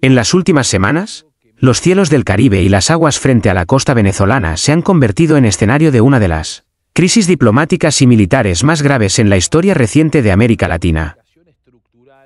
En las últimas semanas, los cielos del Caribe y las aguas frente a la costa venezolana se han convertido en escenario de una de las crisis diplomáticas y militares más graves en la historia reciente de América Latina.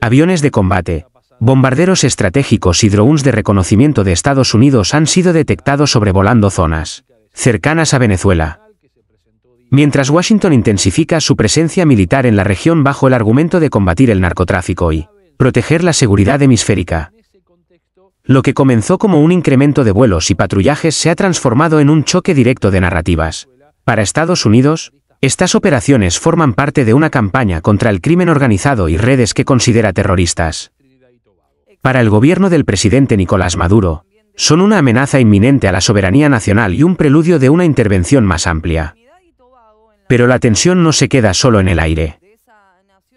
Aviones de combate, bombarderos estratégicos y drones de reconocimiento de Estados Unidos han sido detectados sobrevolando zonas cercanas a Venezuela. Mientras Washington intensifica su presencia militar en la región bajo el argumento de combatir el narcotráfico y proteger la seguridad hemisférica. Lo que comenzó como un incremento de vuelos y patrullajes se ha transformado en un choque directo de narrativas. Para Estados Unidos, estas operaciones forman parte de una campaña contra el crimen organizado y redes que considera terroristas. Para el gobierno del presidente Nicolás Maduro, son una amenaza inminente a la soberanía nacional y un preludio de una intervención más amplia. Pero la tensión no se queda solo en el aire.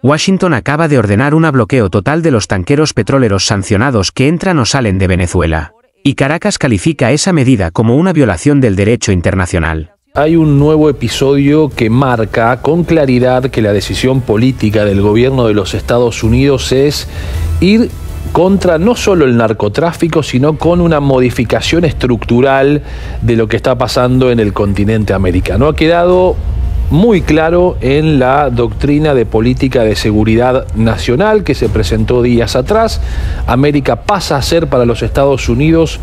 Washington acaba de ordenar un bloqueo total de los tanqueros petroleros sancionados que entran o salen de Venezuela, y Caracas califica esa medida como una violación del derecho internacional. Hay un nuevo episodio que marca con claridad que la decisión política del gobierno de los Estados Unidos es ir contra no solo el narcotráfico, sino con una modificación estructural de lo que está pasando en el continente americano. Ha quedado muy claro en la doctrina de política de seguridad nacional que se presentó días atrás. América pasa a ser para los Estados Unidos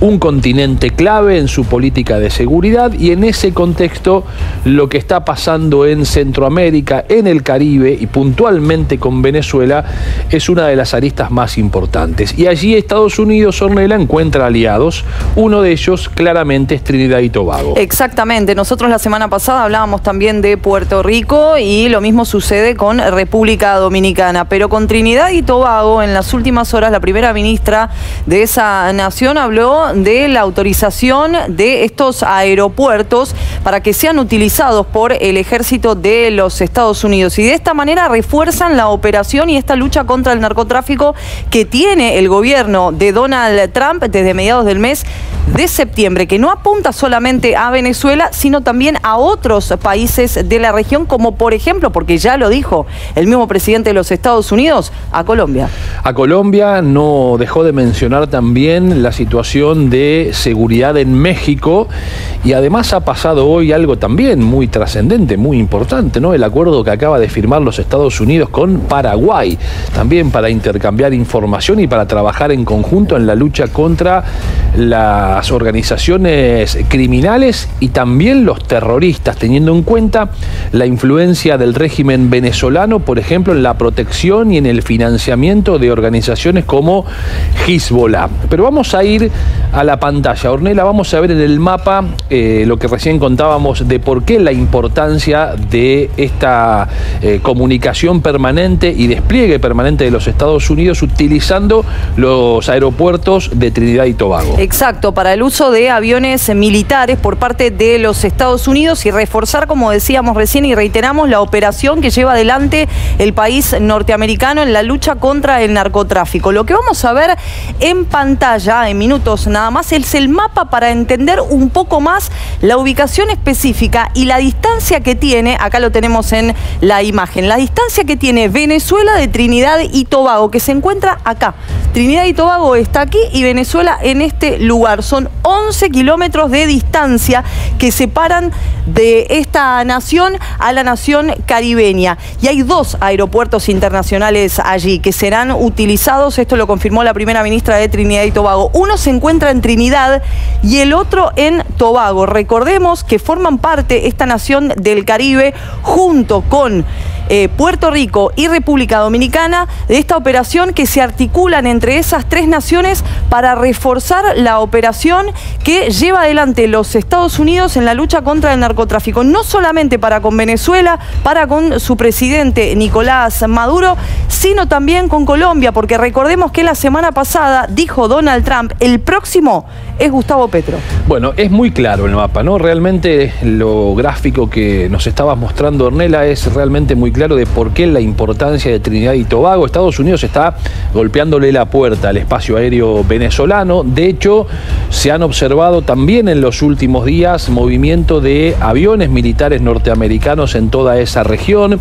un continente clave en su política de seguridad, y en ese contexto lo que está pasando en Centroamérica, en el Caribe y puntualmente con Venezuela es una de las aristas más importantes. Y allí Estados Unidos, Ornella, encuentra aliados. Uno de ellos claramente es Trinidad y Tobago. Exactamente. Nosotros la semana pasada hablábamos también de Puerto Rico y lo mismo sucede con República Dominicana. Pero con Trinidad y Tobago, en las últimas horas, la primera ministra de esa nación habló de la autorización de estos aeropuertos para que sean utilizados por el ejército de los Estados Unidos. Y de esta manera refuerzan la operación y esta lucha contra el narcotráfico que tiene el gobierno de Donald Trump desde mediados del mes de septiembre, que no apunta solamente a Venezuela, sino también a otros países de la región, como por ejemplo, porque ya lo dijo el mismo presidente de los Estados Unidos, a Colombia. A Colombia. No dejó de mencionar también la situación de seguridad en México, y además ha pasado hoy algo también muy trascendente, muy importante, ¿no? El acuerdo que acaba de firmar los Estados Unidos con Paraguay, también para intercambiar información y para trabajar en conjunto en la lucha contra las organizaciones criminales y también los terroristas, teniendo en cuenta la influencia del régimen venezolano, por ejemplo, en la protección y en el financiamiento de organizaciones como Hezbollah. Pero vamos a ir a la pantalla, Ornella, vamos a ver en el mapa lo que recién contábamos de por qué la importancia de esta comunicación permanente y despliegue permanente de los Estados Unidos utilizando los aeropuertos de Trinidad y Tobago. Exacto, para el uso de aviones militares por parte de los Estados Unidos y reforzar, como decíamos recién y reiteramos, la operación que lleva adelante el país norteamericano en la lucha contra el narcotráfico. Lo que vamos a ver en pantalla, en minutos nada más, es el mapa para entender un poco más la ubicación específica y la distancia que tiene, acá lo tenemos en la imagen, la distancia que tiene Venezuela de Trinidad y Tobago, que se encuentra acá. Trinidad y Tobago está aquí y Venezuela en este lugar. Son 11 kilómetros de distancia que separan de esta nación a la nación caribeña. Y hay dos aeropuertos internacionales allí que serán utilizados, esto lo confirmó la primera ministra de Trinidad y Tobago. Uno se encuentra en Trinidad y el otro en Tobago. Recordemos que forman parte esta nación del Caribe junto con Puerto Rico y República Dominicana de esta operación que se articulan entre esas tres naciones para reforzar la operación que lleva adelante los Estados Unidos en la lucha contra el narcotráfico, no solamente para con Venezuela, para con su presidente Nicolás Maduro, sino también con Colombia, porque recordemos que la semana pasada dijo Donald Trump, el próximo es Gustavo Petro. Bueno, es muy claro el mapa, ¿no? Realmente lo gráfico que nos estabas mostrando, Ornella, es realmente muy claro de por qué la importancia de Trinidad y Tobago. Estados Unidos está golpeándole la puerta al espacio aéreo venezolano. De hecho, se han observado también en los últimos días movimiento de aviones militares norteamericanos en toda esa región.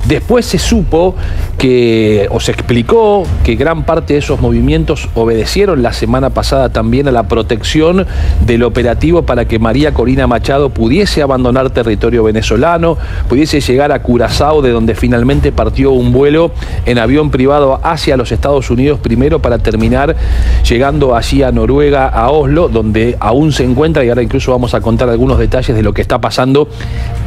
Después se supo que, o se explicó, que gran parte de esos movimientos obedecieron la semana pasada también a la protección del operativo para que María Corina Machado pudiese abandonar territorio venezolano, pudiese llegar a Curazao, de donde finalmente partió un vuelo en avión privado hacia los Estados Unidos primero, para terminar llegando allí a Noruega, a Oslo, donde aún se encuentra, y ahora incluso vamos a contar algunos detalles de lo que está pasando,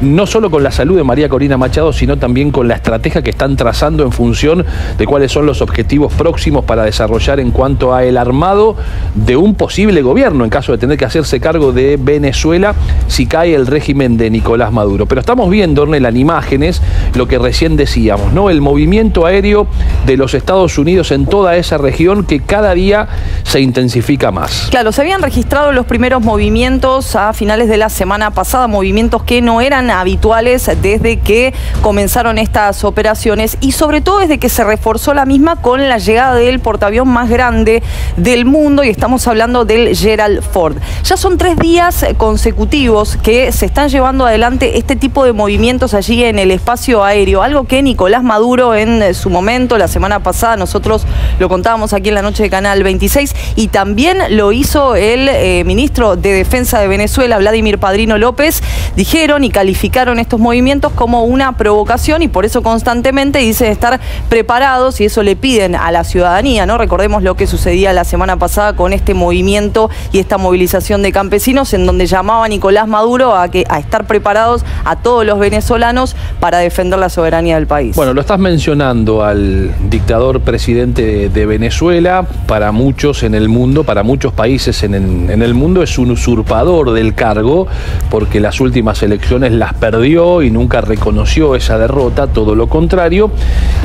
no solo con la salud de María Corina Machado, sino también con la estrategia que están trazando en función de cuáles son los objetivos próximos para desarrollar en cuanto a el armado de un posible gobierno, en caso de tener que hacerse cargo de Venezuela si cae el régimen de Nicolás Maduro. Pero estamos viendo, Ornella, en imágenes, lo que recién decíamos, ¿no? El movimiento aéreo de los Estados Unidos en toda esa región, que cada día se intensifica más. Claro, se habían registrado los primeros movimientos a finales de la semana pasada, movimientos que no eran habituales desde que comenzaron estas operaciones, y sobre todo desde que se reforzó la misma con la llegada del portaavión más grande del mundo, y estamos hablando del Gerald Ford. Ya son 3 días consecutivos que se están llevando adelante este tipo de movimientos allí en el espacio aéreo, algo que Nicolás Maduro en su momento, la semana pasada, nosotros lo contábamos aquí en la noche de Canal 26, y también lo hizo el ministro de Defensa de Venezuela, Vladimir Padrino López. Dijeron y calificaron estos movimientos como una provocación, y por eso constantemente dicen estar preparados, y eso le piden a la ciudadanía, ¿no? Recordemos lo que sucedía la semana pasada con este movimiento y esta movilización de campesinos, en donde llamaba a Nicolás Maduro a estar preparados a todos los venezolanos para defender la soberanía del país. Bueno, lo estás mencionando al dictador presidente de Venezuela. Para muchos en el mundo, para muchos países en el mundo, es un usurpador del cargo, porque las últimas elecciones las perdió y nunca reconoció esa derrota. Todo lo contrario,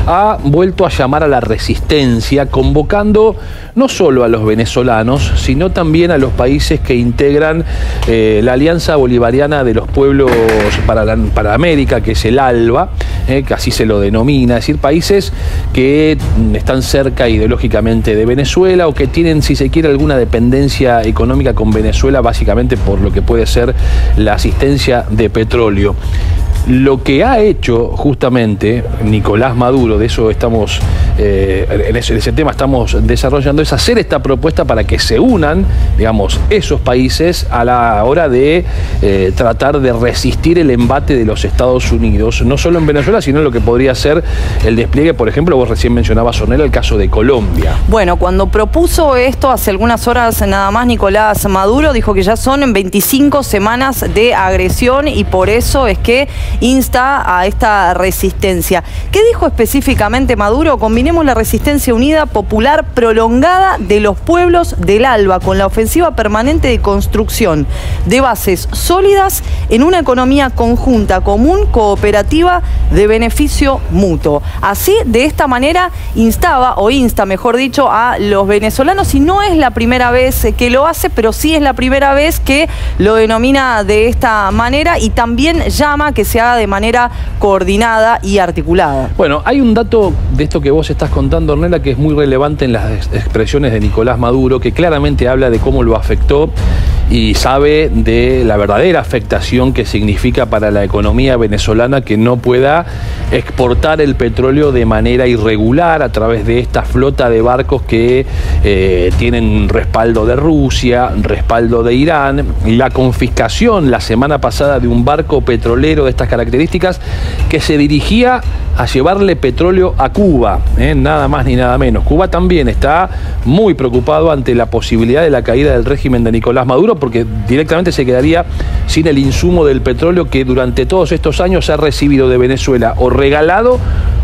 ha vuelto a llamar a la resistencia, convocando no solo a los venezolanos, sino también a los países que integran la Alianza Bolivariana de los Pueblos para América, que es el ALBA, que así se lo denomina, es decir, países que están cerca ideológicamente de Venezuela, o que tienen, si se quiere, alguna dependencia económica con Venezuela, básicamente por lo que puede ser la asistencia de petróleo. Lo que ha hecho justamente Nicolás Maduro, de eso estamos, en ese tema estamos desarrollando, es hacer esta propuesta para que se unan, digamos, esos países a la hora de tratar de resistir el embate de los Estados Unidos, no solo en Venezuela, sino en lo que podría ser el despliegue, por ejemplo, vos recién mencionabas, Ornella, el caso de Colombia. Bueno, cuando propuso esto hace algunas horas nada más, Nicolás Maduro dijo que ya son 25 semanas de agresión, y por eso es que insta a esta resistencia. ¿Qué dijo específicamente Maduro? Combinemos la resistencia unida, popular, prolongada de los pueblos del ALBA con la ofensiva permanente de construcción de bases sólidas en una economía conjunta, común, cooperativa, de beneficio mutuo. Así, de esta manera, insta, mejor dicho, a los venezolanos, y no es la primera vez que lo hace, pero sí es la primera vez que lo denomina de esta manera, y también llama que se haga de manera coordinada y articulada. Bueno, hay un dato de esto que vos estás contando, Ornella, que es muy relevante en las expresiones de Nicolás Maduro, que claramente habla de cómo lo afectó y sabe de la verdadera afectación que significa para la economía venezolana que no pueda exportar el petróleo de manera irregular a través de esta flota de barcos que tienen respaldo de Rusia, respaldo de Irán. La confiscación la semana pasada de un barco petrolero de estas características que se dirigía a llevarle petróleo a Cuba, nada más ni nada menos. Cuba también está muy preocupado ante la posibilidad de la caída del régimen de Nicolás Maduro, porque directamente se quedaría sin el insumo del petróleo que durante todos estos años ha recibido de Venezuela, o regalado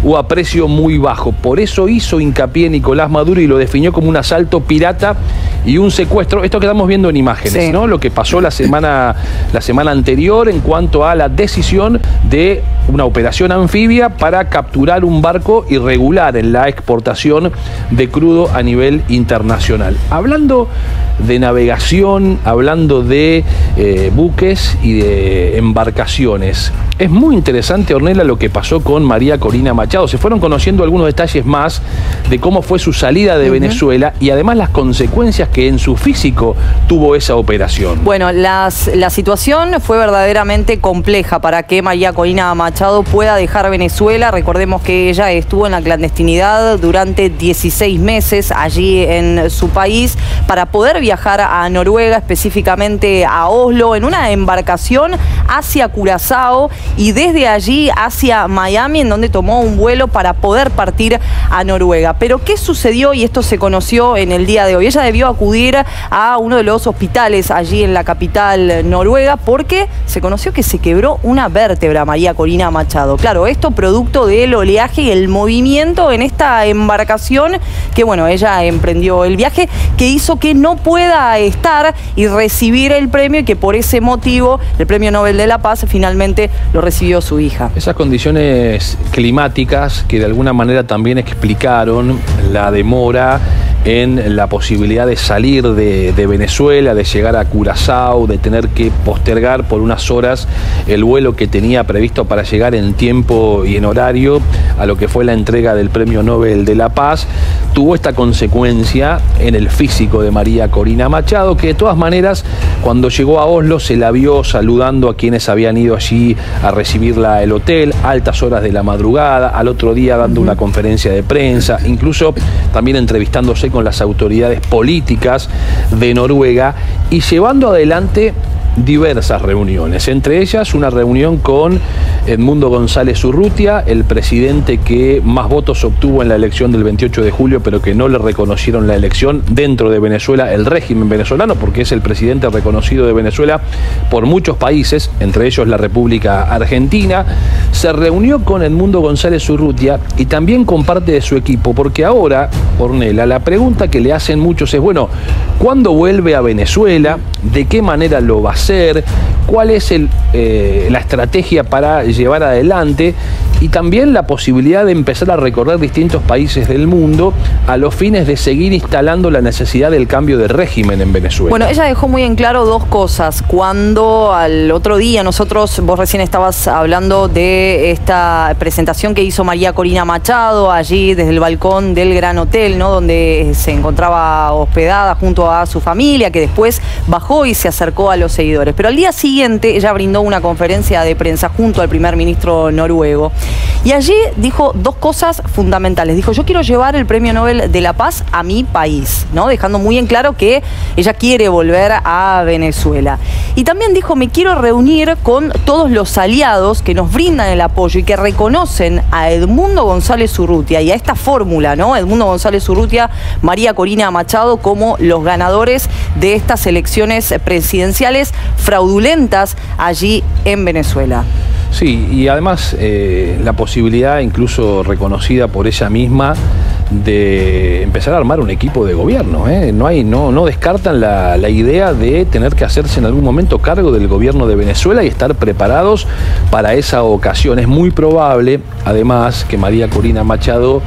o a precio muy bajo. Por eso hizo hincapié Nicolás Maduro y lo definió como un asalto pirata y un secuestro. Esto que estamos viendo en imágenes, sí, ¿no? Lo que pasó la semana anterior en cuanto a la decisión de una operación anfibia para capturar un barco irregular en la exportación de crudo a nivel internacional. Hablando de navegación, hablando de buques y de embarcaciones. Es muy interesante, Ornella, lo que pasó con María Corina Machado. Se fueron conociendo algunos detalles más de cómo fue su salida de Venezuela y además las consecuencias que en su físico tuvo esa operación. Bueno, la situación fue verdaderamente compleja para que María Corina Machado pueda dejar Venezuela. Recordemos que ella estuvo en la clandestinidad durante 16 meses allí en su país para poder viajar a Noruega, específicamente a Oslo, en una embarcación hacia Curazao y desde allí hacia Miami, en donde tomó un vuelo para poder partir a Noruega. Pero ¿qué sucedió? Y esto se conoció en el día de hoy. Ella debió acudir a uno de los hospitales allí en la capital noruega porque se conoció que se quebró una vértebra, María Corina Machado. Claro, esto producto del oleaje y el movimiento en esta embarcación que, bueno, ella emprendió el viaje, que hizo que no pueda estar y recibir el premio, y que por ese motivo el Premio Nobel de la Paz finalmente lo recibió su hija. Esas condiciones climáticas que de alguna manera también explicaron la demora en la posibilidad de salir de Venezuela, de llegar a Curazao, de tener que postergar por unas horas el vuelo que tenía previsto para llegar en tiempo y en horario a lo que fue la entrega del Premio Nobel de la Paz, tuvo esta consecuencia en el físico de María Corina Machado, que de todas maneras cuando llegó a Oslo se la vio saludando a quienes habían ido allí a recibirla el hotel, altas horas de la madrugada, al otro día dando una conferencia de prensa, incluso también entrevistándose con las autoridades políticas de Noruega y llevando adelante diversas reuniones, entre ellas una reunión con Edmundo González Urrutia, el presidente que más votos obtuvo en la elección del 28 de julio, pero que no le reconocieron la elección dentro de Venezuela, el régimen venezolano, porque es el presidente reconocido de Venezuela por muchos países, entre ellos la República Argentina. Se reunió con Edmundo González Urrutia y también con parte de su equipo, porque ahora, Ornella, la pregunta que le hacen muchos es, bueno, ¿cuándo vuelve a Venezuela? ¿De qué manera lo va a hacer? ¿Cuál es la estrategia para llevar adelante? Y también la posibilidad de empezar a recorrer distintos países del mundo a los fines de seguir instalando la necesidad del cambio de régimen en Venezuela. Bueno, ella dejó muy en claro dos cosas. Cuando al otro día vos recién estabas hablando de esta presentación que hizo María Corina Machado allí desde el balcón del Gran Hotel, ¿no?, donde se encontraba hospedada junto a su familia, que después bajó y se acercó a los seguidores. Pero al día siguiente ella brindó una conferencia de prensa junto al primer ministro noruego. Y allí dijo dos cosas fundamentales. Dijo, yo quiero llevar el Premio Nobel de la Paz a mi país, ¿no?, dejando muy en claro que ella quiere volver a Venezuela. Y también dijo, me quiero reunir con todos los aliados que nos brindan el apoyo y que reconocen a Edmundo González Urrutia y a esta fórmula, ¿no?, Edmundo González Urrutia, María Corina Machado, como los ganadores de estas elecciones presidenciales fraudulentas allí en Venezuela. Sí, y además la posibilidad, incluso reconocida por ella misma, de empezar a armar un equipo de gobierno. No descartan la idea de tener que hacerse en algún momento cargo del gobierno de Venezuela y estar preparados para esa ocasión. Es muy probable, además, que María Corina Machado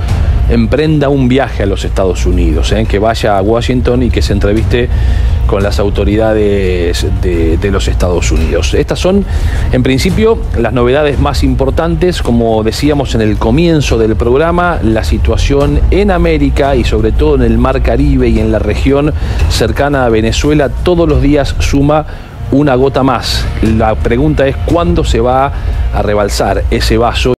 emprenda un viaje a los Estados Unidos, que vaya a Washington y que se entreviste con las autoridades de los Estados Unidos. Estas son, en principio, las novedades más importantes. Como decíamos en el comienzo del programa, la situación en América y sobre todo en el Mar Caribe y en la región cercana a Venezuela todos los días suma una gota más. La pregunta es, ¿cuándo se va a rebalsar ese vaso?